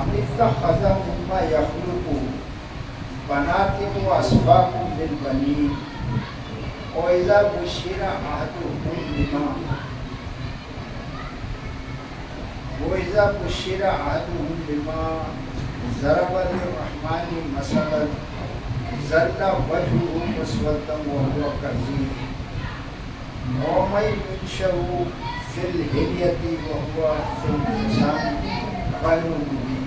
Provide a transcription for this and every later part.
ام اتخذ مما یخلق بنات و اسباط للبنین وَإِذَا بُشِّرَ أَحَدُهُم بِمَا ضَرَبَ لِلرَّحْمَنِ مَثَلًا ظَلَّ وَجْهُهُ مُسْوَدًّا وَهُوَ كَظِيمٌ وَمَن يُنشَأْ فِي الْحِلْيَةِ وَهُوَ فِي الْخِصَامِ غَيْرُ مُبِينٍ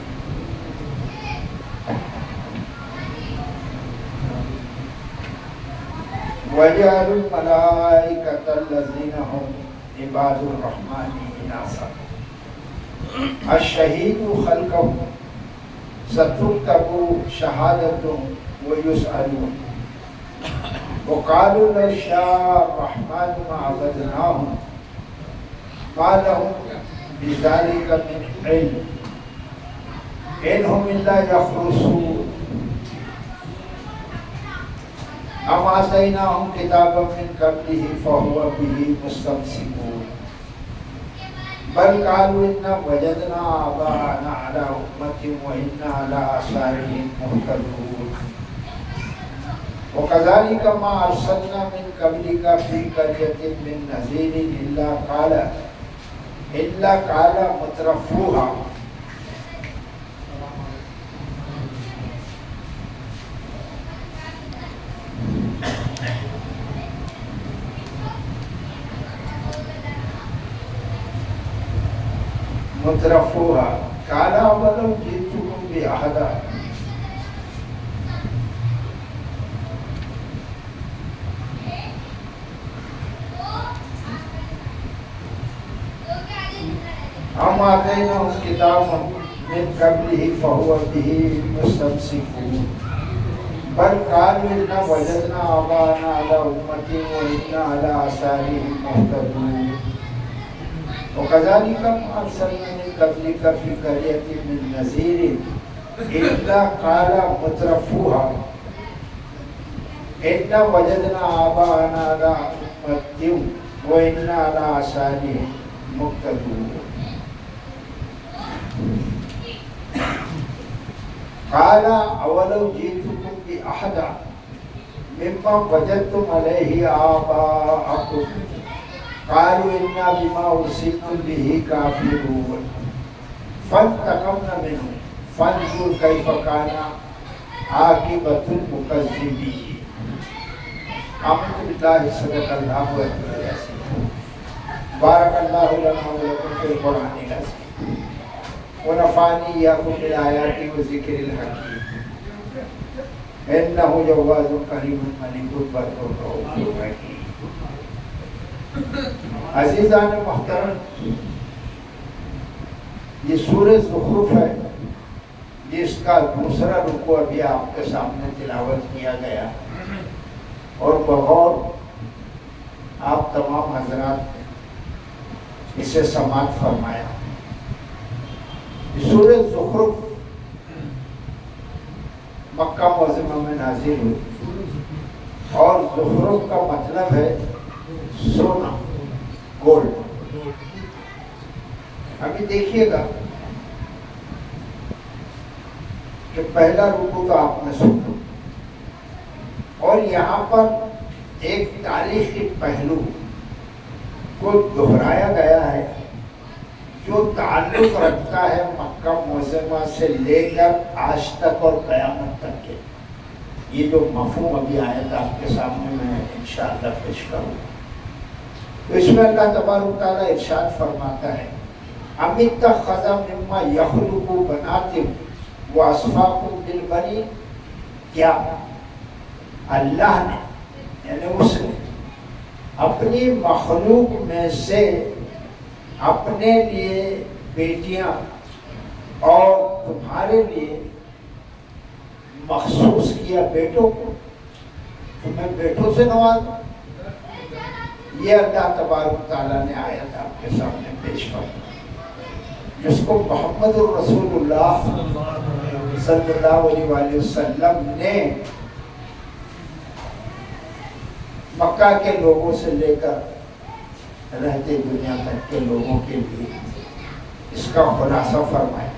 وَجَعَلُوا الْمَلَائِكَةَ الَّذِينَ هُمْ عِبَادُ الرَّحْمَنِ إِنَاثًا أَشَهِدُوا خَلْقَهُمْ سَتُكْتَبُ شَهَادَتُهُمْ وَيُسْأَلُونَ وَقَالُوا لَوْ شَاءَ الرَّحْمَنُ مَا عَبَدْنَاهُمْ مَا لَهُم بِذَلِكَ مِنْ عِلْمٍ إِنْ هُمْ إِلَّا يَخْرُصُونَ أَمْ آتَيْنَاهُمْ كِتَابًا مِنْ قَبْلِهِ فَهُوَ بِهِ مُسْتَمْسِكُونَ بَلْ قَالُوا إِنَّا وَجَدْنَا آبَاءَنَا عَلَى أُمَّةٍ وَإِنَّا عَلَى آثَارِهِمْ مُهْتَدُونَ وَكَذَلِكَ مَا أَرْسَلْنَا مِنْ قَبْلِكَ فِي قَرْيَةٍ مِنْ نَذِيرٍ إِلَّا قَالَ مُتْرَفُوهَا قَالَ أَوَلَوْ جِئْتُكُمْ بِأَحْدَىٰ أَمْ آتَيْنَاهُمْ كِتَابًا مِنْ قَبْلِهِ فَهُوَ بِهِ مُسْتَمْسِكُونَ بَلْ قَالُوا إِنَّا وَجَدْنَا آبَاءَنَا عَلَى أُمَّةٍ وَإِنَّا عَلَى آثَارِهِمْ مُهْتَدُونَ وَكَذَلِكَ مَا أَرْسَلْنَا مِنْ قَبْلِكَ فِي قَرْيَةٍ مِنْ نَذِيرٍ إِلَّا قَالَ مُتْرَفُوهَا إِنَّا وَجَدْنَا آبَاءَنَا عَلَى أُمَّةٍ وَإِنَّا عَلَى آثَارِهِمْ مُهْتَدُونَ قَالَ أَوَلَوْ جِئْتُكُمْ بِأَحْدَىٰ مِمَّا وَجَدتُّمْ عَلَيْهِ آبَاءَكُمْ قَالُوا إِنَّا بِمَا أُرْسِلْتُمْ بِهِ كَافِرُونَ فَانْتَقَمْنَا مِنْهُمْ فَانْظُرْ كَيْفَ كَانَ عَاقِبَةُ الْمُكَذِّبِينَ آمنت باللہ صدق اللہ العظیم بارک اللہ لنا ولکم فی القرآن العظیم ونفعنی ایاکم بالآیات وذکر الحکیم انہ جواز کریم ملیک البر الرؤوف الرحیم. عزیزان محترم، یہ سورہ زخرف ہے جس کا دوسرا رکوع ابھی آپ کے سامنے تلاوت کیا گیا اور بغور آپ تمام حضرات نے اسے سماعت فرمایا. سورہ زخرف مکہ معظمہ میں نازل ہوئی اور زخرف کا مطلب ہے سونا، گولڈ. ابھی دیکھیے گا کہ پہلا رکوع تو آپ نے سنا اور یہاں پر ایک تاریخی پہلو کو دہرایا گیا ہے جو تعلق رکھتا ہے مکہ معظمہ سے لے کر آج تک اور قیامت تک کے. یہ جو مفہوم ابھی آیت آپ کے سامنے میں انشاءاللہ پیش کروں تو اس میں اللہ تبارک تعالیٰ ارشاد فرماتا ہے ام اتخذ مما یخلق بنات واصفاکم بالبنین. کیا اللہ نے یعنی اس نے اپنی مخلوق میں سے اپنے لیے بیٹیاں اور تمہارے لیے مخصوص کیا بیٹوں کو، تمہیں بیٹوں سے نوازا. یہ اللہ تبارک تعالیٰ نے آیت آپ کے سامنے پیش فرمائی جس کو محمد الرسول اللہ صلی اللہ علیہ وآلہ وسلم نے مکہ کے لوگوں سے لے کر رہتے دنیا تک کے لوگوں کے لیے اس کا خلاصہ فرمایا.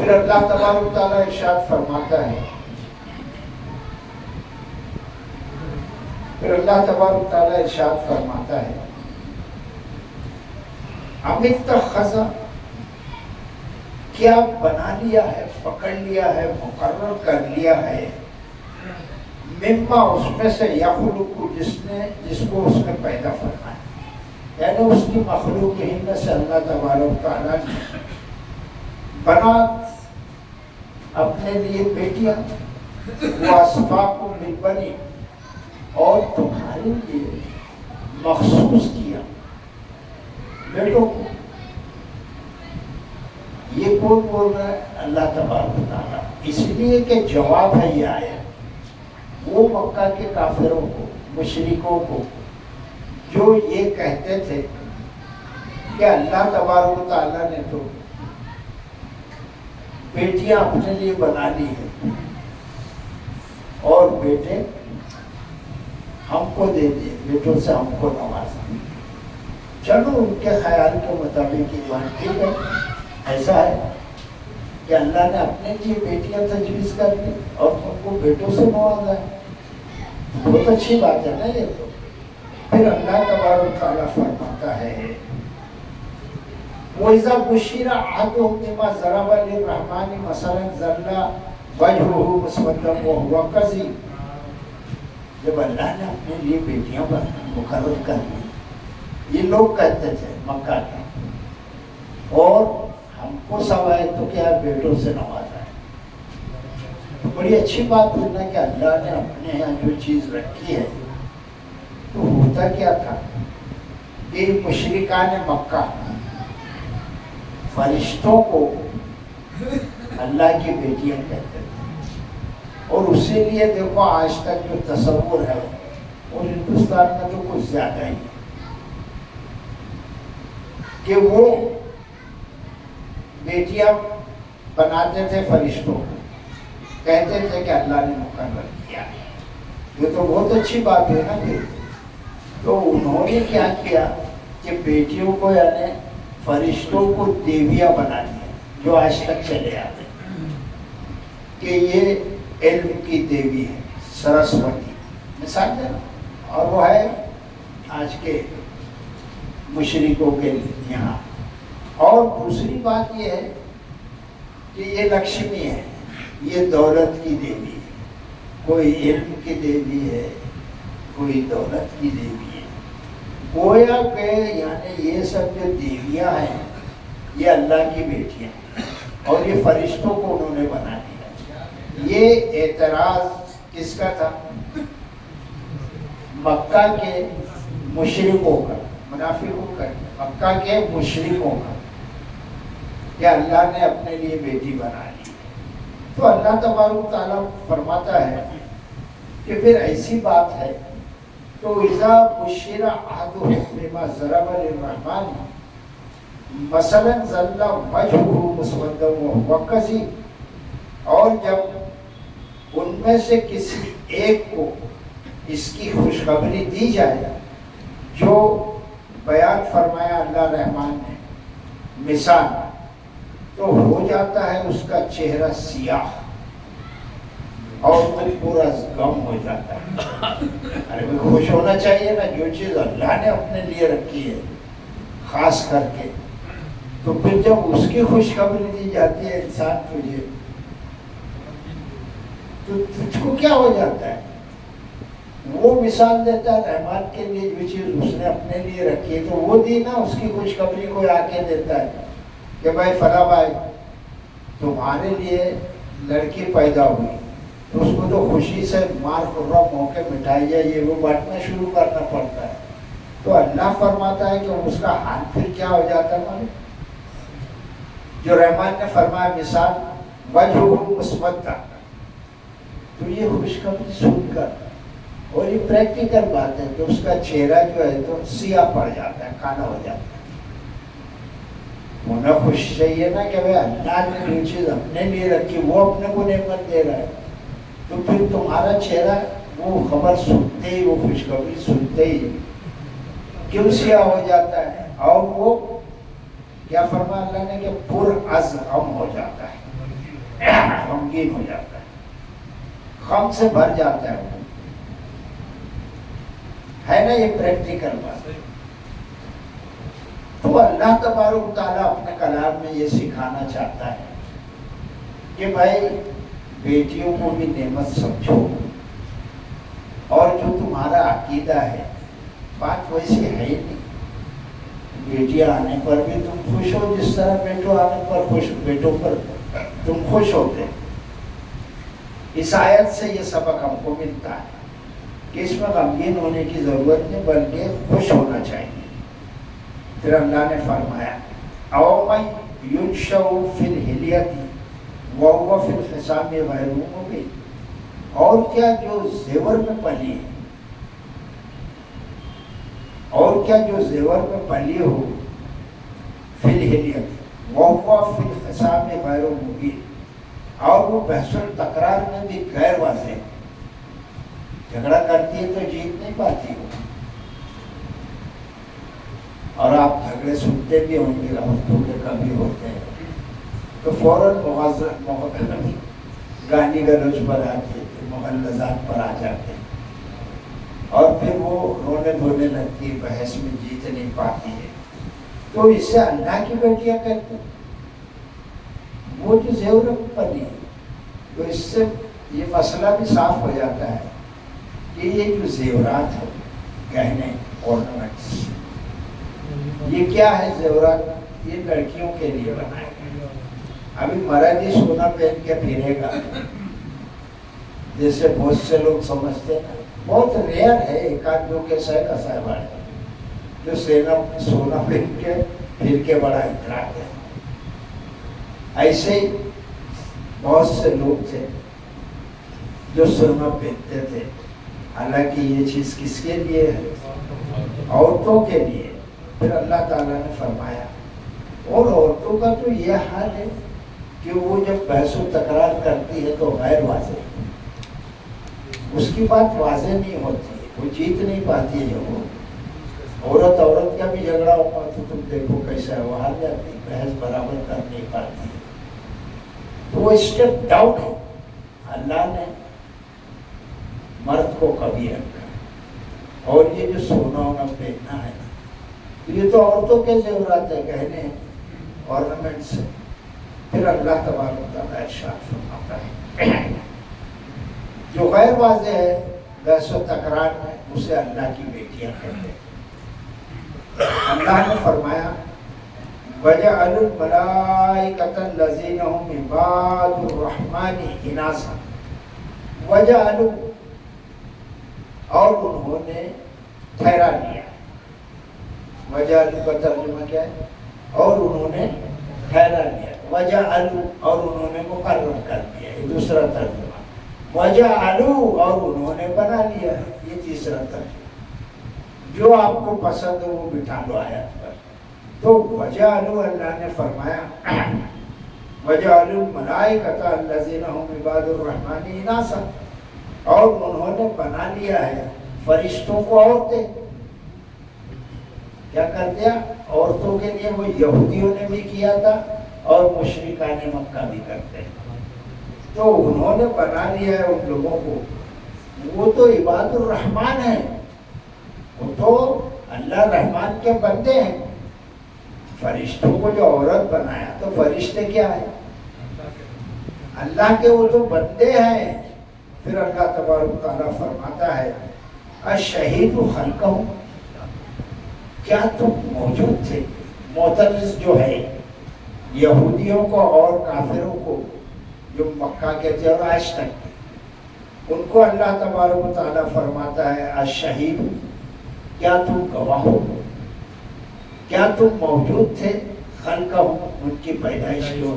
پھر اللہ تبارک تعالیٰ ارشاد فرماتا ہے، پھر اللہ تبارک تعالیٰ ارشاد فرماتا ہے، ام اتخذ، کیا بنا لیا ہے، پکڑ لیا ہے، مقرر کر لیا ہے، مما، اس میں سے، یخلق، جس کو اس نے پیدا فرمایا، یعنی اس کی مخلوق ہند سے اللہ تبارک تعالیٰ نے بنات، اپنے لیے بیٹیاں، وہ اسباق کو مل بنی، اور تمہارے لیے مخصوص کیا بیٹوں کو۔ یہ کون بول رہا ہے؟ اللہ تبارک تعالیٰ، اس لیے کہ جواب ہے یہ آیا وہ مکہ کے کافروں کو، مشرکوں کو، جو یہ کہتے تھے کہ اللہ تبارک تعالیٰ نے تو بیٹیاں اپنے لیے بنا لی ہیں اور بیٹے ہم کو دے دیے، بیٹوں سے ہم کو نوازا۔ چلو ان کے خیال کے مطابق ایمان ٹھیک ہے، ایسا ہے کہ اللہ نے اپنے لیے بیٹیاں تجویز کر دی اور ان کو بیٹوں سے نوازا ہے، بہت اچھی بات ہے نا یہ تو۔ پھر اللہ تبارک تعالیٰ فرماتا ہے، وَإِذَا بُشِّرَ أَحَدُهُم بِمَا ضَرَبَ لِلرَّحْمَنِ مَثَلًا ظَلَّ وَجْهُهُ مُسْوَدًّا وَهُوَ كَظِيمٌ، جب اللہ نے اپنے لیے بیٹیاں مقرر کر دی، یہ لوگ کہتے تھے مکہ کے، اور ہم کو سوائے تو کیا بیٹوں سے نوازا ہے۔ بڑی اچھی بات ہے نا کہ اللہ نے اپنے یہاں جو چیز رکھی ہے، تو ہوتا کیا تھا کہ مشرکان مکہ فرشتوں کو اللہ کی بیٹیاں کہتے تھے، اور اسی لیے دیکھو آج تک جو تصور ہے، اور ہندوستان میں تو کچھ زیادہ ہی ہے، کہ وہ بیٹیاں بناتے تھے فرشتوں کو، کہتے تھے کہ اللہ نے مقرر کیا ہے۔ یہ تو بہت اچھی بات ہے نا پھر۔ تو انہوں نے کیا کیا کہ بیٹیوں کو، یعنی فرشتوں کو دیویاں بنا دیا، جو آج تک چلے آتے کہ یہ علم کی دیوی ہے، سرسوتی مثال ہے، اور وہ ہے آج کے مشرکوں کے یہاں۔ اور دوسری بات یہ ہے کہ یہ لکشمی ہے، یہ دولت کی دیوی ہے، کوئی علم کی دیوی ہے، کوئی دولت کی دیوی ہے۔ گویا کہ یعنی یہ سب جو دیویاں ہیں یہ اللہ کی بیٹیاں ہیں، اور یہ فرشتوں کو انہوں نے بنا دیا۔ یہ اعتراض کس کا تھا؟ مکہ کے مشرکوں کا، منافقوں کا، مکہ کے مشرکوں کا، کہ اللہ نے اپنے لیے بیٹی بنا لی۔ تو اللہ تبارک تعالیٰ فرماتا ہے کہ پھر ایسی بات ہے تو اذا بشر احدهم بما ضرب للرحمن مثلا ظل وجهه مسودا وهو كظيم، اور جب ان میں سے کسی ایک کو اس کی خوشخبری دی جائے جو بیان فرمایا اللہ رحمان نے مثال، تو ہو جاتا ہے اس کا چہرہ سیاہ اور وہ پورا غم ہو جاتا ہے۔ ارے بھی خوش ہونا چاہیے نا، جو چیز اللہ نے اپنے لیے رکھی ہے خاص کر کے، تو پھر جب اس کی خوشخبری دی جاتی ہے انسان تجھے، تو تجھ کو کیا ہو جاتا ہے؟ وہ مثال دیتا ہے رحمان کے لیے، جو چیز اس نے اپنے لیے رکھی ہے تو وہ دی نا، اس کی خوشخبری کو آ کے دیتا ہے کہ بھائی فلاں بھائی تمہارے لیے لڑکی پیدا ہوئی، تو اس کو تو خوشی سے مار خرم موقع مٹائی جائے، یہ وہ بانٹنا شروع کرنا پڑتا ہے۔ تو اللہ فرماتا ہے کہ اس کا حال پھر کیا ہو جاتا ہے معلوم؟ جو رحمان نے فرمایا مثال وجہ مسودہ، تو یہ خوشخبری سن کر، اور یہ پریکٹیکل بات ہے کہ اس کا چہرہ جو ہے تو سیاہ پڑ جاتا ہے، کالا ہو جاتا ہے۔ ہونا خوش چاہیے نا کہ بھائی اللہ نے جو چیز اپنے لیے رکھی وہ اپنے کو نعمت دے رہا ہے، تو پھر تمہارا چہرہ وہ خبر سنتے ہی، وہ خوشخبری سنتے ہی کیوں سیاہ ہو جاتا ہے، اور وہ کیا فرمایا اللہ نے کہ پر از غم ہو جاتا ہے۔ غمگین ہو جاتا ہے، غم سے بھر جاتا ہے وہ. ہے نا یہ پریکٹیکل بات. تو اللہ تبارک و تعالیٰ اپنے کلام میں یہ سکھانا چاہتا ہے کہ بھائی بیٹیوں کو بھی نعمت سمجھو، اور جو تمہارا عقیدہ ہے بات ویسی ہے ہی نہیں. بیٹیاں آنے پر بھی تم خوش ہو جس طرح بیٹوں آنے پر بیٹوں پر تم خوش ہوتے. اس آیت سے یہ سبق ہم کو ملتا ہے کہ اس میں غمگین ہونے کی ضرورت نہیں بلکہ خوش ہونا چاہیے. پھر اللہ نے فرمایا او من ینشأ فی الحلیۃ وہو فی الخصام غیر مبین. اور کیا جو زیور میں پلی ہے، اور کیا جو زیور میں پلی ہو، فی الحلیۃ وہو فی الخصام غیر مبین، اور وہ بحث التکرار میں بھی غیر واضح. جھگڑا کرتی ہے تو جیت نہیں پاتی ہو. اور آپ جھگڑے سنتے بھی ہوں گے، عورتوں کے کبھی ہوتے ہیں تو فوراً گالی گلوچ پر آتے تھے، مغلظات پر آ جاتے ہیں، اور پھر وہ رونے دھونے لگتی ہے، بحث میں جیت نہیں پاتی ہے. تو اس سے اللہ کی بیٹیاں کہتے ہیں وہ جو زیور پلی ہے. تو اس سے یہ مسئلہ بھی صاف ہو جاتا ہے کہ یہ جو زیورات ہے، گہنے، ornaments، یہ کیا ہے؟ زیورات یہ لڑکیوں کے لیے بنائے گئے. ابھی مرد ہی سونا پہن کے پھرے گا جیسے بہت سے لوگ سمجھتے ہیں. بہت ریئر ہے، ایک آدھ دو کے سہ کا صاحب ہے جو سونا پہن کے پھر کے بڑا اتراتے ہیں. ایسے ہی بہت سے لوگ تھے جو سونا پہنتے تھے. حالانکہ یہ چیز کس کے لیے ہے؟ عورتوں کے لیے. پھر اللہ تعالیٰ نے فرمایا اور عورتوں کا تو یہ حال ہے کہ وہ جب بحث و تکرار کرتی ہے تو غیر واضح، اس کی بات واضح نہیں ہوتی ہے، وہ جیت نہیں پاتی ہے. جب وہ عورت کا بھی جھگڑا ہوگا تو تم دیکھو کیسا ہے، وہ ہار جاتی ہے، بحث برابر کر نہیں پاتی ہے. تو وہ اسٹیپ ڈاؤن ہے. اللہ نے مرد کو کبھی رکھا ہے. اور یہ جو سونا وونا پہننا ہے نا، یہ تو عورتوں کے زیورات ہے، گہنے، ornaments ہے. پھر اللہ تبارک و تعالیٰ ارشاد فرماتا ہے جو غیر واضح ہے بحث و تکرار میں، اسے اللہ کی بیٹیاں کہتے ہیں. اللہ نے فرمایا وَجَعَلُوا الْمَلَائِكَةَ الَّذِينَ هُمْ عِبَادُ الرَّحْمَنِ إِنَاثًا وَجَعَلُوا، اور انہوں نے ٹھہرا لیا. وَجَعَلُوا کا ترجمہ کیا ہے؟ اور انہوں نے ٹھہرا لیا. وَجَعَلُوا، اور انہوں نے مقرر کر دیا، یہ دوسرا ترجمہ. وَجَعَلُوا، اور انہوں نے بنا لیا ہے، یہ تیسرا ترجمہ. جو آپ کو پسند ہو وہ بٹھا لو آیت پر. تو وَجَعَلُوا، اللہ نے فرمایا وَجَعَلُوا الْمَلَائِكَةَ الَّذِينَ هُمْ عِبَادُ الرَّحْمَنِ إِنَاثًا، اور انہوں نے بنا لیا ہے فرشتوں کو عورتیں. کیا کر دیا؟ عورتوں کے لیے. وہ یہودیوں نے بھی کیا تھا اور مشرکان مکہ بھی کرتے ہیں. تو انہوں نے بنا لیا ہے ان لوگوں کو. وہ تو عباد الرحمن ہیں، وہ تو اللہ رحمان کے بندے ہیں. فرشتوں کو جو عورت بنایا تو فرشتے کیا ہیں؟ اللہ کے وہ تو بندے ہیں. پھر اللہ تبارک تعالیٰ فرماتا ہے الشہید خلقہ، کیا تم موجود تھے؟ معترض جو ہے یہودیوں کو اور کافروں کو جو مکہ کے تھے اور آج تک، ان کو اللہ تبارک و تعالیٰ فرماتا ہے الشہید، کیا تم گواہ ہو؟ کیا تم موجود تھے؟ خلقہ، ان کی پیدائش جو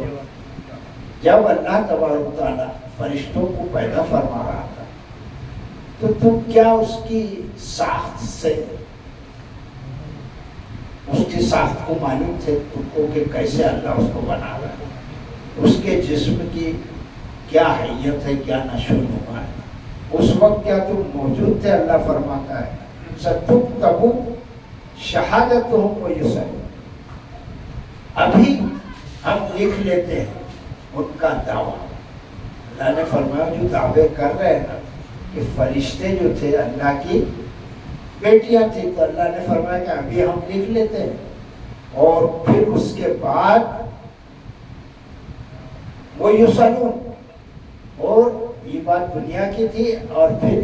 جب اللہ تبارک و تعالیٰ فرشتوں کو پیدا فرما رہا تھا تو تم کیا اس کی ساخت سے، اس کی ساخت کو معلوم تھے تم کو کہ کیسے اللہ اس کو بنا رہا ہے؟ اس کے جسم کی کیا حیت ہے، کیا نشو و نما ہے؟ اس وقت کیا تم موجود تھے؟ اللہ فرماتا ہے سَتُكْتَبُ شَهَادَتُهُمْ وَيُسَلُّونَ، ابھی ہم لکھ لیتے ہیں ان کا دعویٰ. اللہ نے فرمایا جو دعوے کر رہے ہیں نا کہ فرشتے جو تھے اللہ کی بیٹیاں تھیں، تو اللہ نے فرمایا کہ ابھی ہم لکھ لیتے ہیں، اور پھر اس کے بعد وہ یسألون، اور یہ بات دنیا کی تھی، اور پھر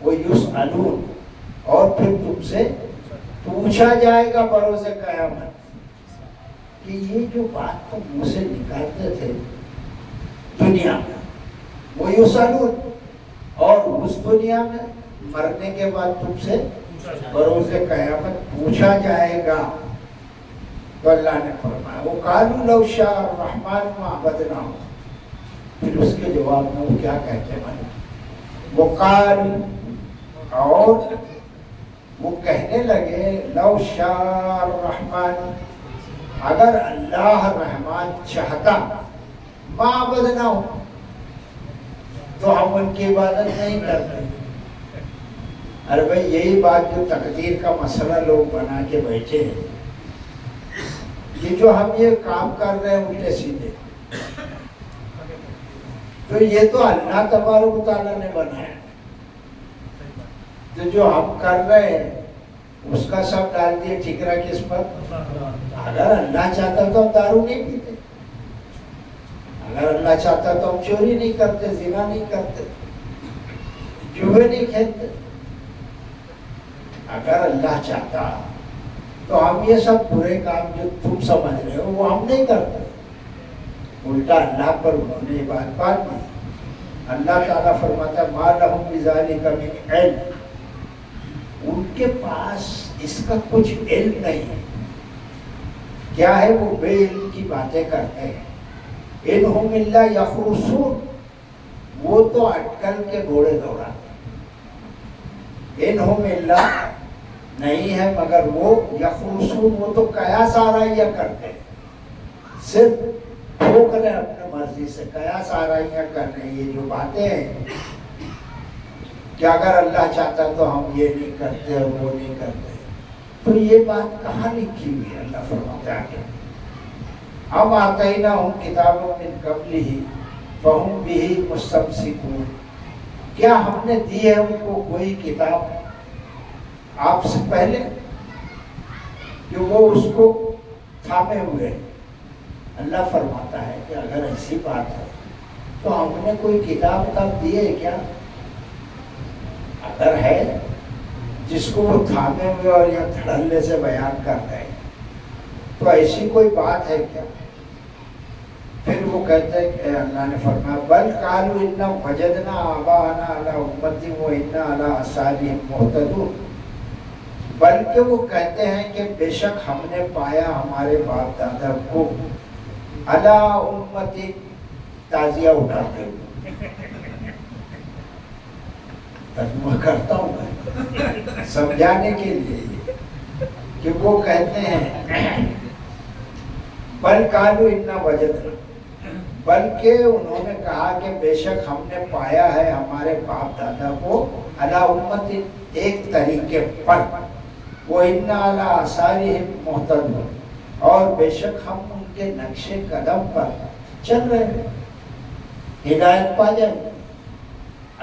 وہ یسألون، اور پھر تم سے پوچھا جائے گا بروز قیامت کہ یہ جو بات تم منہ سے نکالتے تھے دنیا میں، وہ یسألون، اور اس دنیا میں مرنے کے بعد تم سے بروز قیامت پوچھا جائے گا۔ تو اللہ نے فرمایا وَقَالُوا لَوْ شَاءَ الرَّحْمَنُ مَا عَبَدْنَاهُ، پھر اس کے جواب میں وہ کیا کہتے ہیں، وَقَالُوا، اور وہ کہنے لگے لَوْ شَاءَ الرَّحْمَنُ، اگر اللہ رحمان چاہتا، مَا عَبَدْنَاهُ، تو ہم ان کی عبادت نہیں کرتے۔ ارے بھائی یہی بات جو تقدیر کا مسئلہ لوگ بنا کے بیٹھے ہیں کہ جو ہم یہ کام کر رہے ہیں الٹے سیدھے، تو یہ تو اللہ تبارک و تعالیٰ نے بنایا، تو جو ہم کر رہے ہیں اس کا سب ڈال دیے ٹھکرا کس پر؟ اگر اللہ چاہتا تو ہم دارو نہیں پیتے، اگر اللہ چاہتا تو ہم چوری نہیں کرتے، زنا نہیں کرتے، جوئے نہیں کھیلتے۔ اگر اللہ چاہتا تو ہم یہ سب برے کام جو تم سمجھ رہے ہو وہ ہم نہیں کرتے، الٹا اللہ پر انہوں نے بات بات دی۔ اللہ تعالیٰ فرماتا ہے ما لہم بذالک من علم، ان کے پاس اس کا کچھ علم نہیں ہے۔ کیا ہے؟ وہ بے علم کی باتیں کرتے ہیں۔ انہم الا یخرصون، وہ تو اٹکل کے گھوڑے دوڑاتے، انہم الا نہیں ہے مگر وہ یخرصون، وہ تو قیاس آرائیاں کرتے ہیں، صرف ٹھوک رہے اپنے مرضی سے، قیاس آرائیاں کر رہے ہیں۔ یہ جو باتیں ہیں کہ اگر اللہ چاہتا تو ہم یہ نہیں کرتے اور وہ نہیں کرتے، تو یہ بات کہاں لکھی ہوئی ہے؟ اللہ فرماتا ہے ہم آتیناہم کتاب من قبلہ فہم بہ مستمسکون، کیا ہم نے دی ہے ان کو کوئی کتاب آپ سے پہلے کہ وہ اس کو تھامے ہوئے؟ اللہ فرماتا ہے کہ اگر ایسی بات ہے تو ہم نے کوئی کتاب تب دی ہے کیا؟ اگر ہے جس کو وہ تھامے ہوئے اور یا دھڑلے سے بیان کر رہے ہیں تو ایسی کوئی بات ہے کیا؟ پھر وہ کہتے ہیں کہ اللہ نے فرمایا بل قالوا انا وجدنا آباءنا علی امۃ وانا علی آثارہم مہتدون، بلکہ وہ کہتے ہیں کہ بے شک ہم نے پایا ہمارے باپ دادا کو علی امت، تعزیہ اٹھاتے ہوئے، ترجمہ کرتا ہوں میں سمجھانے کے لیے کہ وہ کہتے ہیں بل قالوا انا وجدنا، بلکہ انہوں نے کہا کہ بے شک ہم نے پایا ہے ہمارے باپ دادا کو علی امت، ایک طریقے پر، وَإِنَّا عَلَىٰ آثَارِهِمْ مُهْتَدُونَ، اور بے شک ہم ان کے نقش قدم پر چل رہے ہیں، ہدایت پا جائیں۔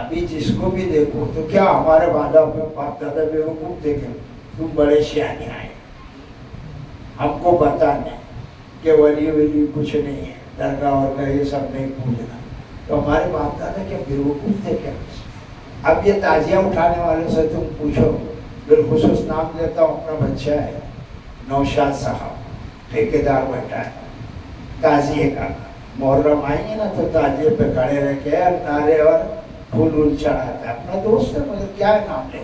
ابھی جس کو بھی دیکھو تو کیا ہمارے باپ دادا بے وقوف دیکھیں، تم بڑے سیانے آئے ہم کو بتانے کہ ولی ولی کچھ نہیں ہے، درگاہ اور یہ سب نہیں پوجنا، تو ہمارے باپ دادا کیا بے وقوف تھے کیا؟ اب یہ تعزیہ اٹھانے والوں سے تم پوچھو، بالخصوص نام لیتا ہوں، اپنا بچہ ہے نوشاد صاحب، ٹھیکیدار بیٹا ہے، تعزیے کا محرم آئیں گے نا تو تعزیے پہ کھڑے رہ کے نعرے اور پھول چڑھاتا ہے، اپنا دوست ہے مگر کیا نام لے،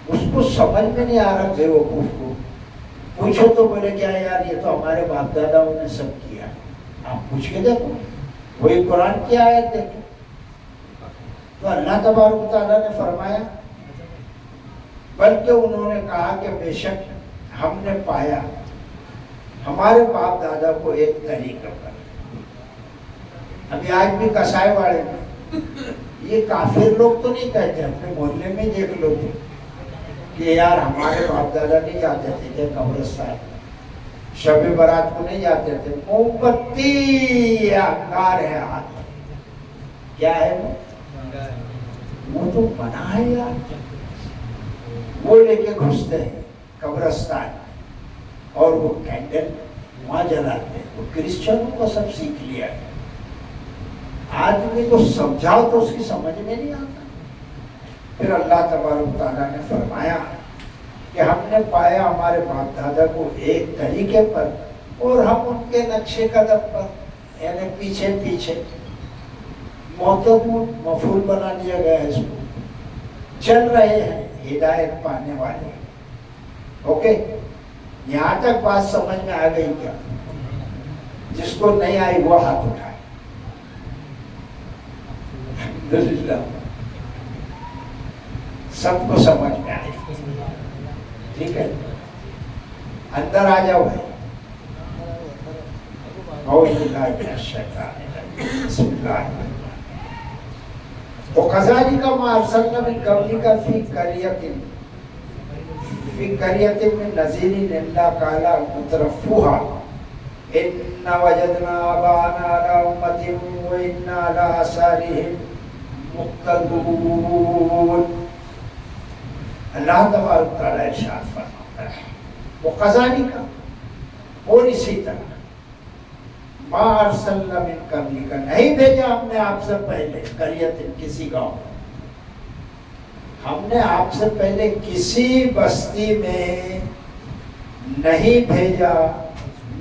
اس کو سمجھ میں نہیں آ رہا بے وقوف کو، پوچھو تو بولے کیا یار یہ تو ہمارے باپ داداؤں نے سب کیا، آپ پوچھ کے دیکھو، وہی قرآن کی آیت دیکھو۔ تو اللہ تبارک و تعالیٰ نے فرمایا بلکہ انہوں نے کہا کہ بے شک ہم نے پایا ہمارے باپ دادا کو ایک طریقہ پر۔ ابھی آج بھی کسائے والے میں یہ کافر لوگ تو نہیں کہتے، اپنے محلے میں دیکھ لو کہ یار ہمارے باپ دادا نہیں جاتے تھے کہ قبرستان شب برات کو نہیں جاتے تھے، موم بتی انگار ہے ہاتھ، کیا ہے وہ تو منع ہے یار. وہ لے کے گھستے ہیں قبرستان اور وہ کینڈل وہاں جلاتے ہیں. وہ کرسچنوں کو سب سیکھ لیا ہے. آدمی کو سمجھاؤ تو اس کی سمجھ میں نہیں آتا. پھر اللہ تبارک تعالیٰ نے فرمایا کہ ہم نے پایا ہمارے باپ دادا کو ایک طریقے پر اور ہم ان کے نقشے قدم پر یعنی پیچھے پیچھے معتدل مفعول بنا دیا گیا ہے. اس کو چل رہے ہیں ہدایت پانے والے. اوکے, یہاں تک بات سمجھ میں آ گئی کیا؟ جس کو نہیں آئی وہ ہاتھ اٹھائے. الحمدللہ سب کو سمجھ میں آئی. ٹھیک ہے, اندر آ جاؤ بھائی. اعوذ باللہ من الشیطان الرجیم. بسم اللہ الرحمن الرحیم. وَكَذَلِكَ مَا أَرْسَلْنَا مِن قَبْلِكَ فِي قَرْيَةٍ مِّن نَذِيرٍ إِلَّا قَالَ مُتْرَفُوهَا إِنَّا وَجَدْنَا آبَاءَنَا عَلَىٰ أُمَّةٍ وَإِنَّا عَلَىٰ آثَارِهِم مُقْتَدُونَ. اللہ تبارک تعالیٰ ارشاد فرماتا ہے وَكَذَلِكَ, اور اسی طرح ما ارسلنا من قبلک, نہیں بھیجا ہم نے آپ سے پہلے قریت کسی گاؤں, ہم نے آپ سے پہلے کسی بستی میں نہیں بھیجا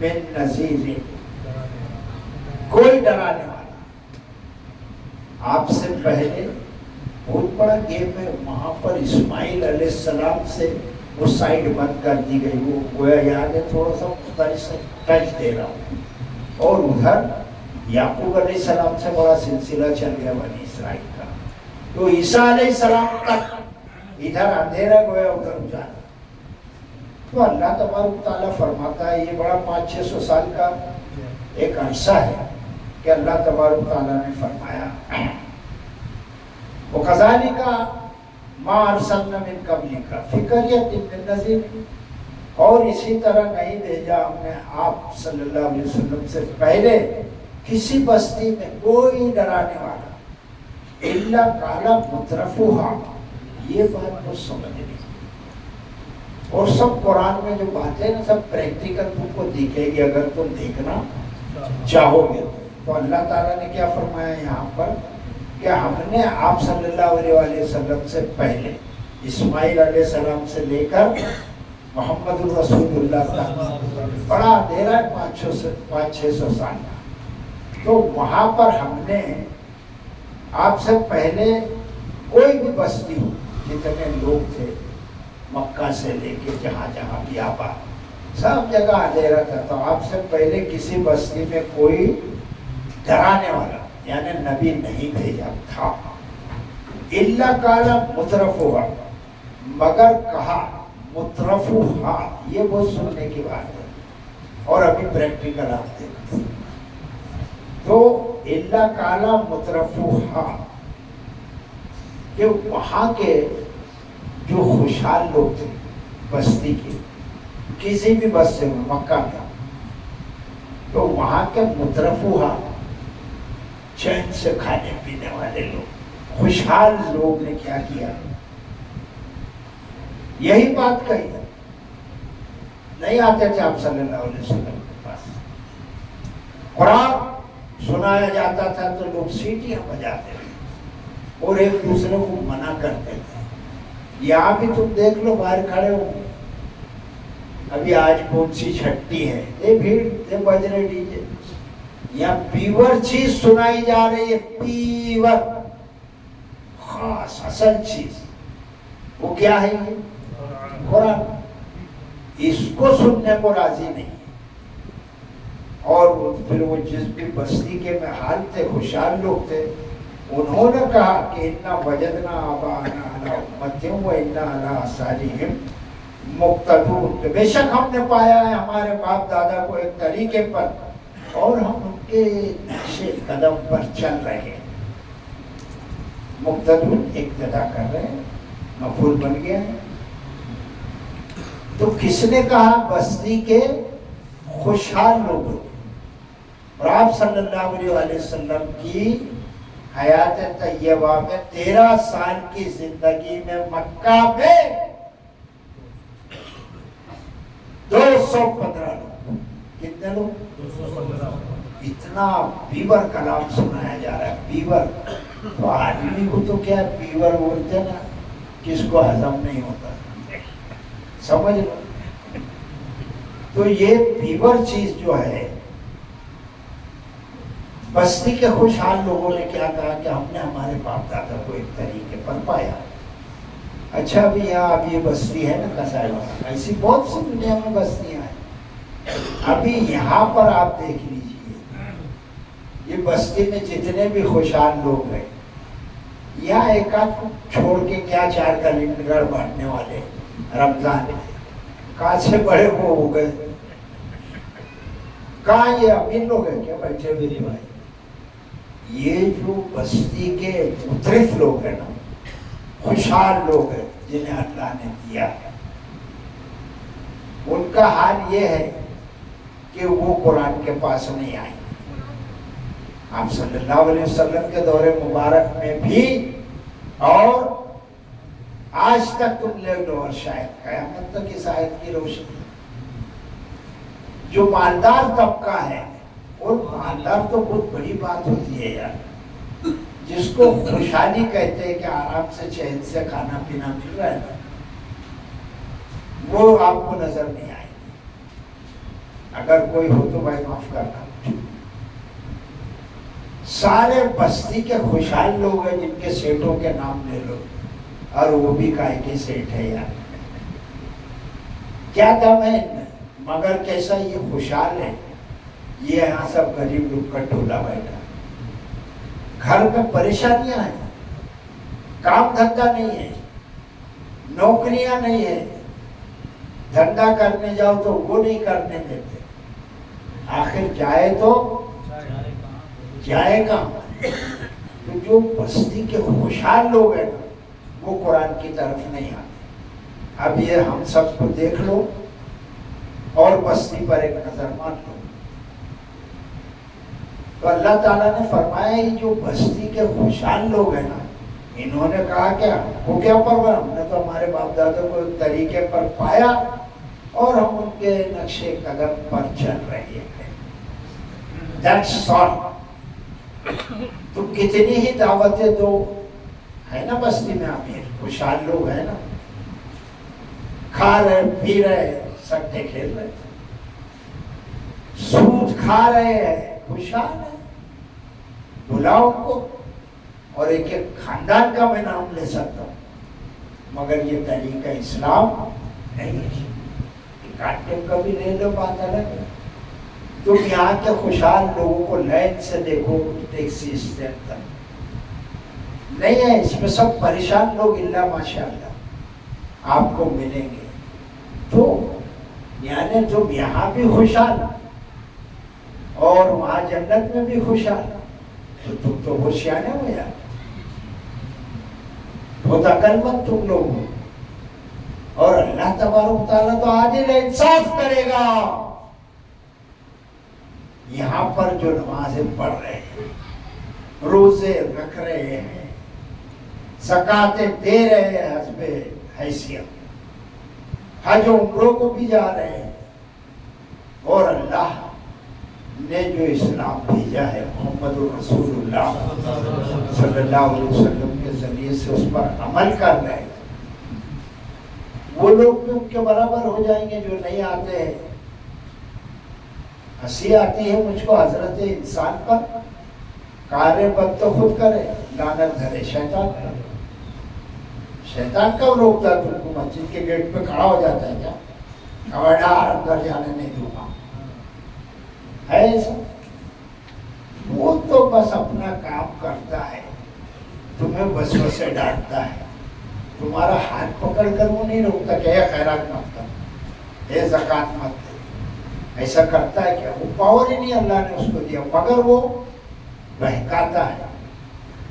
من نذیر, کوئی ڈرانے والا. آپ سے پہلے بہت بڑا گیپ ہے. وہاں پر اسماعیل علیہ السلام سے وہ سائڈ بند کر دی گئی. وہ گویا یاد ہے تھوڑا سا مختلف سے ٹچ دے رہا ہوں. اور ادھر یعقوب علیہ السلام سے بڑا سلسلہ چل گیا بنی اسرائیل کا. تو عیسیٰ علیہ السلام تک ادھر اندھیرا گویا ادھر اجالا. تو اللہ تبارک تعالیٰ فرماتا ہے یہ بڑا 500-600 سال کا ایک عرصہ ہے کہ اللہ تبارک تعالیٰ نے فرمایا وَكَذَلِكَ مَا أَرْسَلْنَا مِن قَبْلِكَ فِي قَرْيَةٍ مِّن نَذِيرٍ, اور اسی طرح نہیں بھیجا ہم نے آپ صلی اللہ علیہ وسلم سے پہلے کسی بستی میں کوئی ڈرانے والا. اِلَّا قَالَ مُتْرَفُوهَا, یہ بات کو سمجھ نہیں. اور سب قرآن میں جو باتیں نا سب پریکٹیکل تم کو دکھے گی اگر تم دیکھنا چاہو گے. تو اللہ تعالیٰ نے کیا فرمایا یہاں پر کہ ہم نے آپ صلی اللہ علیہ وسلم سے پہلے اسماعیل علیہ السلام سے لے کر محمد الرسول اللہ تک بڑا اندھیرا ہے 500-600 سال کا. تو وہاں پر ہم نے آپ سے پہلے کوئی بھی بستی ہو, جتنے لوگ تھے مکہ سے لے کے جہاں جہاں بھی آباد سب جگہ اندھیرا تھا. تو آپ سے پہلے کسی بستی میں کوئی ڈرانے والا یعنی نبی نہیں بھیجا تھا. الا قال مترفوها, مگر کہا مترفوها, یہ بہت سننے کی بات ہے اور ابھی پریکٹیکل آپ دیکھیں. تو الا قال مترفوها کہ وہاں کے جو خوشحال لوگ تھے بستی کے, کسی بھی بستی میں مکہ میں, تو وہاں کے مترفوها چین سے کھانے پینے والے لوگ, خوشحال لوگ نے کیا کیا, یہی بات کہی. نہیں آتے تھے آپ صلی اللہ علیہ وسلم کے پاس, قرآن سنایا جاتا تھا تو لوگ سیٹیاں بجاتے تھے اور ایک دوسرے کو منع کرتے تھے. یہاں بھی تم دیکھ لو باہر کھڑے ہو, ابھی آج کون سی چھٹی ہے, یہ بھیڑ یہ بج رہے ڈی جے, یا پیور چیز سنائی جا رہی ہے, پیور خاص اصل چیز, وہ کیا ہے یہ قرآن. اس کو سننے کو راضی نہیں. اور پھر وہ جس بھی بستی کے میں حال تھے, خوشحال لوگ تھے, انہوں نے کہا کہ انا وجدنا آباءنا علی امۃ وانا علی آثارہم مقتدون, کہ بے شک ہم نے پایا ہے ہمارے باپ دادا کو ایک طریقے پر اور ہم ان کے نقش قدم پر چل رہے ہیں. مقتدون اقتدا کر رہے ہیں, مفعول بن گیا ہے. تو کس نے کہا بستی کے خوشحال لوگوں, اور آپ صلی اللہ علیہ وسلم کی حیات طیبہ میں 13 سال کی زندگی میں مکہ میں 215 لوگ. کتنے لوگ؟ 215. اتنا بیور کلام سنایا جا رہا ہے. بیور تو آدمی کو تو کیا بیور بولتے نا کس کو ہضم نہیں ہوتا, سمجھ لو. تو یہ بیور چیز جو ہے, بستی کے خوشحال لوگوں نے کیا کہا کہ ہم نے ہمارے باپ دادا کو ایک طریقے پر پایا. اچھا ابھی یہاں اب یہ بستی ہے نا کسائی والا, ایسی بہت سی دنیا میں بستیاں ہیں. ابھی یہاں پر آپ دیکھ لیجئے, یہ بستی میں جتنے بھی خوشحال لوگ ہیں, یہاں ایک آدھ کو چھوڑ کے کیا 4 کیلنڈر بانٹنے والے رمضان کہاں سے بڑے وہ ہو گئے. کہاں یہ امیر لوگ ہیں کیا بیٹھے میری بھائی؟ یہ جو بستی کے مترف لوگ ہیں نا, خوشحال لوگ ہیں جنہیں اللہ نے دیا, ان کا حال یہ ہے کہ وہ قرآن کے پاس نہیں آئے. آپ صلی اللہ علیہ وسلم کے دور مبارک میں بھی اور آج تک تم لے لو, اور شاید قیامت تک اس آیت کی روشنی. جو مالدار طبقہ ہے, اور مالدار تو بہت بڑی بات ہوتی ہے یار, جس کو خوشحالی کہتے ہیں کہ آرام سے چین سے کھانا پینا مل رہا ہے نا, وہ آپ کو نظر نہیں آئے گی. اگر کوئی ہو تو بھائی معاف کرنا. سارے بستی کے خوشحال لوگ ہیں جن کے سیٹوں کے نام لے لو, اور وہ بھی کائے کے سیٹ ہے یار. کیا دم ہے ان میں, مگر کیسا یہ خوشحال ہے. یہ یہاں سب غریب لوگ کا ٹولہ بیٹھا, گھر میں پریشانیاں ہیں, کام دھندا نہیں ہے, نوکریاں نہیں ہے, دھندا کرنے جاؤ تو وہ نہیں کرنے دیتے. آخر جائے تو جائے کہاں؟ تو جو بستی کے خوشحال لوگ ہیں نا, وہ قرآن کی طرف نہیں آتے. اب یہ ہم سب کو دیکھ لو اور بستی پر ایک نظر مار لو. تو اللہ تعالیٰ نے فرمایا یہ جو بستی کے خوشحال لوگ ہیں نا, انہوں نے کہا کیا وہ کیا پرواہ, ہم نے تو ہمارے باپ دادا کو ایک طریقے پر پایا اور ہم ان کے نقشے قدم پر چل رہے ہیں. That's all. تم کتنی ہی دعوتیں دو, ہے نا بستی میں امیر خوشحال لوگ ہیں نا, کھا رہے پی رہے, سٹے کھیل رہے, سود کھا رہے ہیں, خوشحال ہیں. بلاؤ کو, اور ایک ایک خاندان کا میں نام لے سکتا ہوں, مگر یہ طریقہ اسلام نہیں ہے. کاٹنے کا بھی لے لو, بات الگ ہے. تم یہاں کے خوشحال لوگوں کو لائن سے دیکھو, ٹیکسی اسٹینڈ تک نہیں ہے, اس میں سب پریشان لوگ اللہ ماشاءاللہ آپ کو ملیں گے. تو یعنی تم یہاں بھی خوشحال اور وہاں جنت میں بھی خوشحال, تو تم تو ہوشیار ہو یار, بہت عقل مند تم لوگ ہو. اور اللہ تبارک تعالیٰ تو عادل انصاف کرے گا. یہاں پر جو نمازیں پڑھ رہے ہیں, روزے رکھ رہے ہیں, زکاتیں دے رہے ہیں حسب حیثیت, حج و عمروں کو بھی جا رہے ہیں, اور اللہ نے جو اسلام بھیجا ہے محمد رسول اللہ صلی اللہ علیہ وسلم کے ذریعے سے اس پر عمل کر رہے ہیں, وہ لوگ بھی ان کے برابر ہو جائیں گے جو نہیں آتے ہیں. ہنسی آتی ہے مجھ کو حضرت انسان پر, کارے بد تو خود کرے, لعنت دھرے شیطان پر. شیطان کب روکتا تم کو؟ مسجد کے گیٹ پہ کھڑا ہو جاتا ہے کیا, کبڈا اندر جانے نہیں دوں گا, ہے ایسا؟ وہ تو بس اپنا کام کرتا ہے, تمہیں وسوسے ڈالتا ہے, تمہارا ہاتھ پکڑ کر وہ نہیں روکتا کہ اے خیرات مت کر, اے زکات مت دے. ایسا کرتا ہے کیا؟ وہ پاور ہی نہیں اللہ نے اس کو دیا, مگر وہ بہکاتا ہے.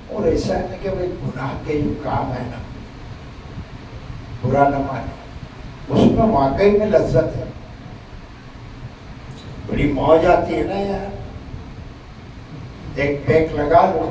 اور ایسا نہیں کہ بھائی گناہ کے جو کام ہے نا, برا نہ مانے, اس میں واقعی میں لذت ہے, بڑی موج آتی ہے نا یار. ایک پیک لگا لو,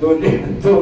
2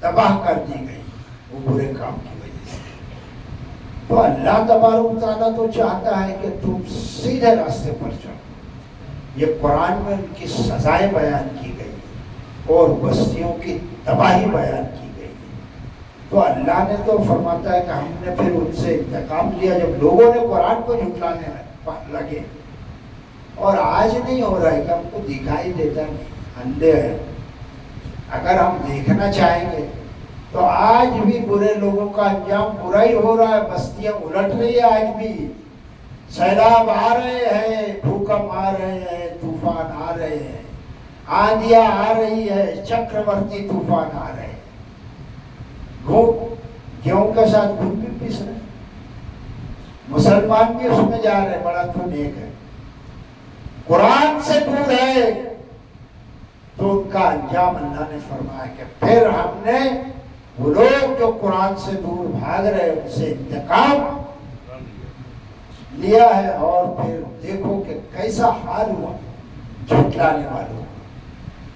تباہ کر دی گئی وہ برے کام کی وجہ سے۔ تو اللہ تبارک و تعالیٰ تو چاہتا ہے کہ تم سیدھے راستے پر چلو۔ یہ قرآن میں ان کی سزائیں بیان کی گئی اور بستیوں کی تباہی بیان کی گئی۔ تو اللہ نے تو فرماتا ہے کہ ہم نے پھر ان سے انتقام لیا جب لوگوں نے قرآن کو جھٹلانے لگے۔ اور آج نہیں ہو رہا ہے کہ ہم کو دکھائی دیتا نہیں، اندھے ہیں۔ اگر ہم دیکھنا چاہیں گے تو آج بھی برے لوگوں کا انجام برا ہی ہو رہا ہے، بستیاں الٹ رہی ہے آج بھی، سیلاب آ رہے ہیں، بھوکم آ رہے ہیں، طوفان آ رہے ہیں، آندھیاں آ رہی ہے، چکرورتی طوفان آ رہے ہیں۔ گیہوں کے ساتھ گھٹ بھی پیس رہے ہیں، مسلمان بھی اس میں جا رہے ہیں، بڑا تو نیک ہے۔ قرآن سے دور ہے تو ان کا انجام اللہ نے فرمایا کہ پھر ہم نے وہ لوگ جو قرآن سے دور بھاگ رہے ان سے انتقام لیا ہے۔ اور پھر دیکھو کہ کیسا حال ہوا جھٹلانے والوں کو۔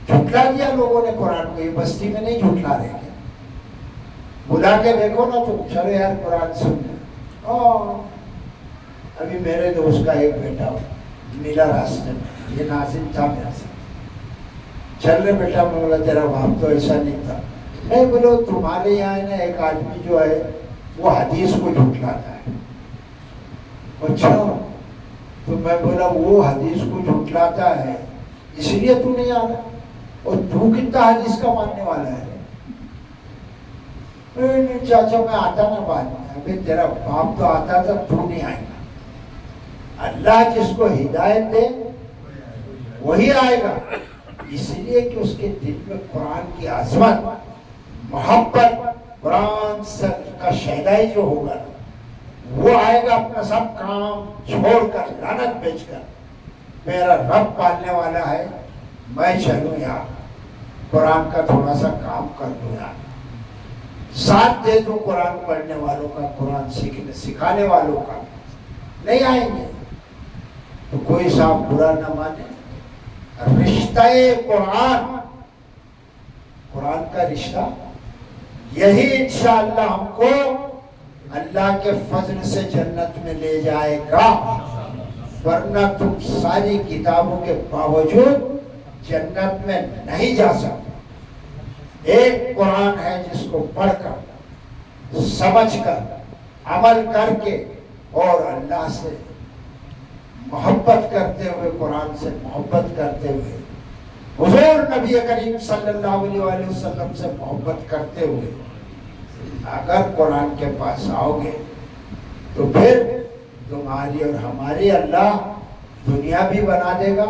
جھٹلا دیا لوگوں نے قرآن کو، یہ بستی میں نہیں جھٹلا رہے کیا؟ بلا کے دیکھو نا تم، چلو یار قرآن سننا۔ ابھی میرے دوست کا ایک بیٹا ملا راستے میں، یہ ناظم تھا میرا ساتھ، چل رہے بیٹا، میں بولا تیرا باپ تو ایسا نہیں تھا۔ نہیں بولو تمہارے یہاں نا ایک آدمی جو ہے وہ حدیث کو جھٹلاتا ہے۔ اچھا، تو میں بولا وہ حدیث کو جھٹلاتا ہے اس لیے تو نہیں آ رہا، اور تو کتنا حدیث کا ماننے والا ہے؟ نہیں چاچا میں آتا نا بعد میں، ابھی تیرا باپ تو آتا تھا، تو نہیں آئے گا۔ اللہ جس کو ہدایت دے وہی آئے گا، اس لیے کہ اس کے دل میں قرآن کی عظمت، محبت، قرآن سے کا شہدائی جو ہوگا وہ آئے گا، اپنا سب کام چھوڑ کر، لعنت بیچ کر، میرا رب پالنے والا ہے، میں چلوں یار قرآن کا تھوڑا سا کام کر دوں یار، ساتھ دے دوں قرآن پڑھنے والوں کا، قرآن سکھانے والوں کا۔ نہیں آئیں گے تو کوئی صاحب برا نہ مانے۔ رشتہ قرآن، قرآن کا رشتہ یہی انشاءاللہ ہم کو اللہ کے فضل سے جنت میں لے جائے گا، ورنہ تم ساری کتابوں کے باوجود جنت میں نہیں جا سکتے۔ ایک قرآن ہے جس کو پڑھ کر، سمجھ کر، عمل کر کے اور اللہ سے محبت کرتے ہوئے، قرآن سے محبت کرتے ہوئے، حضور نبی کریم صلی اللہ علیہ وآلہ وسلم سے محبت کرتے ہوئے اگر قرآن کے پاس آؤ گے تو پھر تمہاری اور ہماری اللہ دنیا بھی بنا دے گا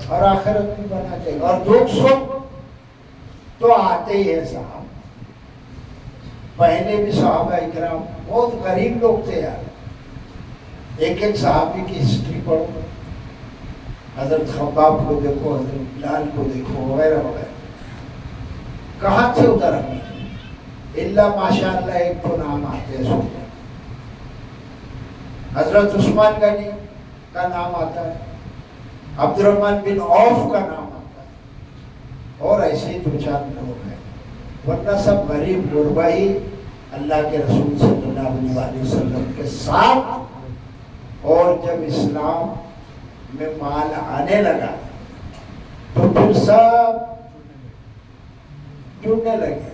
اور آخرت بھی بنا دے گا۔ اور دکھ سکھ تو آتے ہی ہے صاحب۔ پہلے بھی صحابہ اکرام بہت غریب لوگ تھے یار، ایک ایک صحابی کی ہسٹری پڑھو، حضرت خباب کو دیکھو، حضرت بلال کو دیکھو، وغیرہ وغیرہ، کہاں تھے ادھر ہمیں؟ اللہ ماشاءاللہ ایک تو نام آتے ہیں سنتے، حضرت عثمان غنی کا نام آتا ہے، عبد الرحمن بن عوف کا نام آتا ہے، اور ایسے ہی دو چار لوگ ہیں، ورنہ سب غریب غربا ہی اللہ کے رسول صلی اللہ علیہ وسلم کے ساتھ۔ اور جب اسلام میں مال آنے لگا تو پھر سب جڑنے لگے،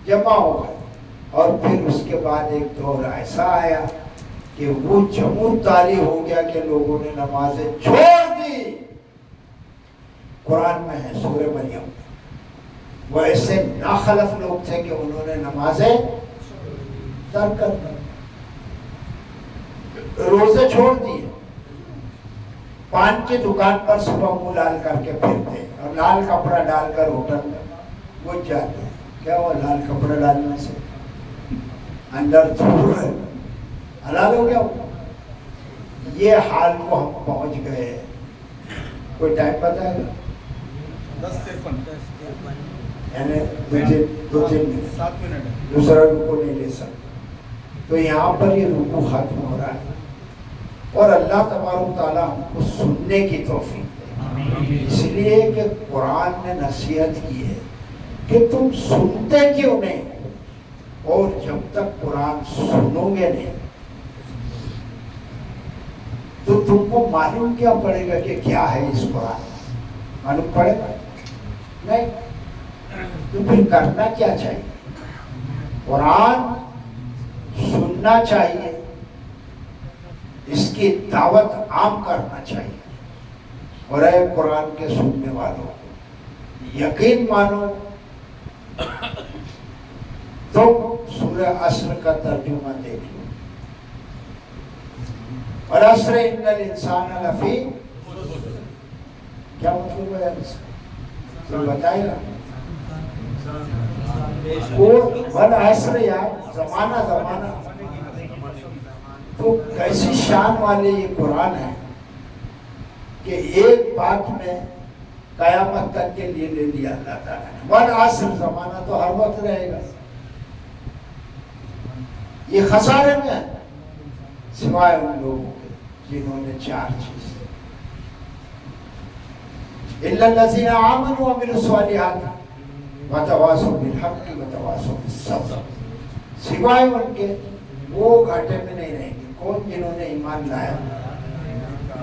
جمع ہو گئے، اور پھر اس کے بعد ایک دور ایسا آیا کہ وہ جمود طاری ہو گیا کہ لوگوں نے نمازیں چھوڑ دی۔ قرآن میں ہے سورہ مریم، وہ ایسے ناخلف لوگ تھے کہ انہوں نے نمازیں ترک کر دی، روزے چھوڑ دیے، پان کی دکان پر صبح منہ لال کر کے پھرتے اور لال کپڑا ڈال کر ہوٹل میں گھس جاتے۔ کیا ہوا لال کپڑا ڈالنے سے؟ اندر دھول ہے، حلال ہو گیا ہو؟ یہ حال کو ہم پہنچ گئے۔ کوئی ٹائم بتائے گا؟ 10:53 یعنی دو تین منٹ، دوسرا رکو نہیں لے سکتے۔ تو یہاں پر یہ رکوع ختم ہو رہا ہے، اور اللہ تبارک تعالیٰ ہم کو سننے کی توفیق دے، اس لیے کہ قرآن نے نصیحت کی ہے کہ تم سنتے کیوں نہیں، اور جب تک قرآن سنو گے نہیں تو تم کو معلوم کیا پڑے گا کہ کیا ہے اس قرآن میں؟ معلوم پڑے گا نہیں، تو پھر کرنا کیا چاہیے؟ قرآن سننا چاہیے، اس کی دعوت عام کرنا چاہیے، اور اے قرآن کے سننے والوں یقین مانو تو سورہ عصر کا ترجمہ دیکھ لو، والعصر ان الانسان لفی، کیا مطلب ہے اس کا؟ تو بتائے گا والعصر یار زمانہ تو کیسی شان والے یہ قرآن ہے کہ ایک بات میں قیامت تک کے لیے لے لیا اللہ تعالیٰ نے۔ والعصر زمانہ تو ہر وقت رہے گا، یہ خسارے میں ہے سوائے ان لوگوں کے جنہوں نے چار چیز الا الذین آمنوا وعملوا الصالحات وتواصوا بالحق وتواصوا بالصبر، سوائے ان کے وہ گھاٹے میں نہیں رہیں گے۔ کون؟ جنہوں نے ایمان لایا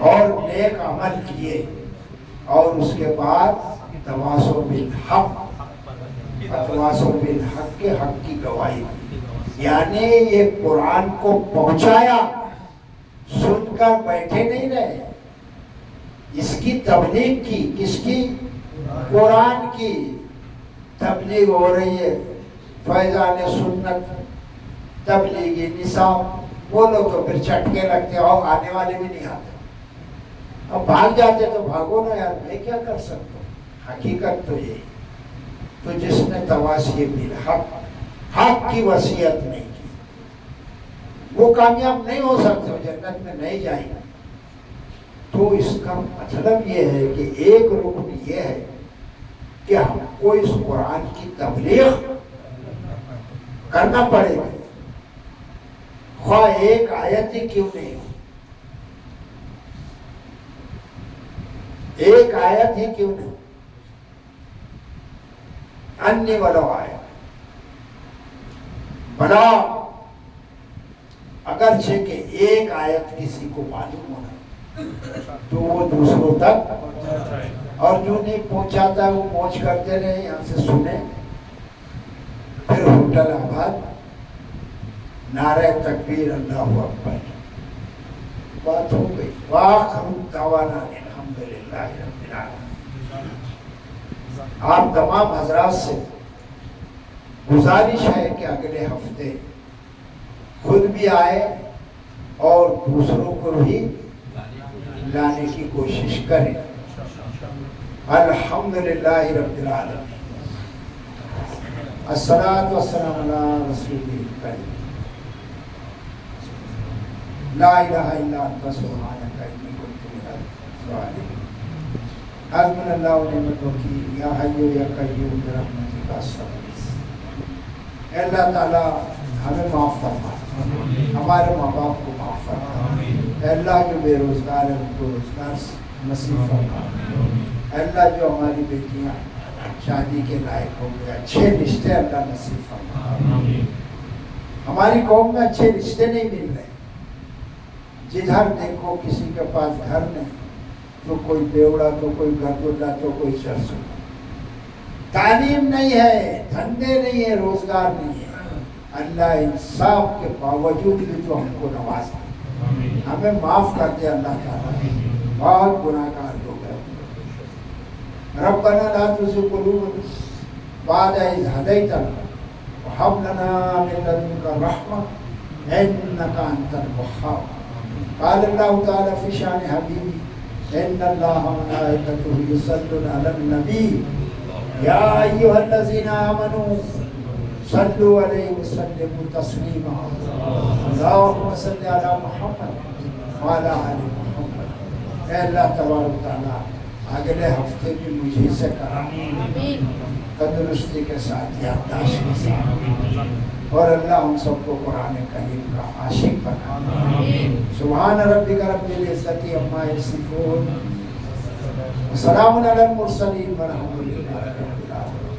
اور نیک عمل کیے اور اس کے بعد تواصوا بالحق، تواصوا بالحق کے حق کی گواہی دی، یعنی یہ قرآن کو پہنچایا، سن کر بیٹھے نہیں رہے، اس کی تبلیغ کی۔ کس کی؟ قرآن کی تبلیغ ہو رہی ہے، فیضان سنت، تبلیغی نصاب بولو تو پھر چٹکے لگتے، اور آنے والے بھی نہیں آتے، اب بھاگ جاتے تو بھاگو نا یار، میں کیا کر سکتا ہوں؟ حقیقت تو یہی، تو جس نے تواصی بالحق، حق کی وصیت نہیں کی وہ کامیاب نہیں ہو سکتے، وہ جنت میں نہیں جائیں گے۔ تو اس کا مطلب یہ ہے کہ ایک رکن یہ ہے کہ ہم کو اس قرآن کی تبلیغ کرنا پڑے گا، خواہ ایک آیت ہی کیوں نہیں ہو، ایک آیت ہی کیوں نہیں، انی ولو آیت، بلا اگرچہ کہ ایک آیت کسی کو معلوم ہونا تو وہ دوسروں تک، اور جو نہیں پہنچاتا ہے وہ پہنچ کرتے رہے، یہاں سے سنے، پھر ہوٹل آباد نعرہ تکبیر اللہ اکبر، بات ہو گئی۔ وآخر دعوانا الحمدللہ رب العالمین۔ آپ تمام حضرات سے گزارش ہے کہ اگلے ہفتے خود بھی آئے اور دوسروں کو بھی لانے کی کوشش کریں۔ الحمدللہ رب العالمین، الصلاۃ والسلام علی رسول کریم، لا الہ الا انت سبحانک انی کنت من الظالمین، حسبنا اللہ ونعم الوکیل، یا حی یا قیوم برحمتک استغیث۔ اے اللہ تعالیٰ ہمیں معاف فرما، ہمارے ماں باپ کو معاف فرما، اے اللہ جو بے روزگار ہے ان کو روزگار نصیب فرما، اے اللہ جو ہماری بیٹیاں شادی کے لائق ہو گئے اچھے رشتے اللہ نصیب فرما۔ ہماری قوم میں اچھے رشتے نہیں مل رہے، جدھر دیکھو کسی کے پاس گھر نہیں، تو کوئی بیوڑا، تو کوئی گردولہ، تو کوئی چرسو، تعلیم نہیں ہے، دھندے نہیں ہے، روزگار نہیں ہے۔ اللہ انصاف کے باوجود بھی تو ہم کو نواز دے، ہمیں معاف کر دے اللہ تعالیٰ، بہت گناہ گار لوگ ہیں۔ ربنا لا تزغ قلوبنا بعد إذ هديتنا وهب لنا من لدنك رحمة إنك أنت الوهاب۔ قال الله تعالى في شأن حبيبي إن الله وملائكته يصلون على النبي يا أيها الذين آمنوا صلوا عليه وسلموا تسليما، اللهم صل على محمد وعلى آل محمد۔ اے اللہ تبارک و تعالیٰ اگلے ہفتے بھی مجھے سے کرا، تندرستی کے ساتھ، یادداشت کے ساتھ، اور اللہ ہم سب کو قرآن کریم کا عاشق بنا۔ سبحان ربک رب العزت عما یصفون، وسلام علی المرسلین والحمد للہ رب العالمین۔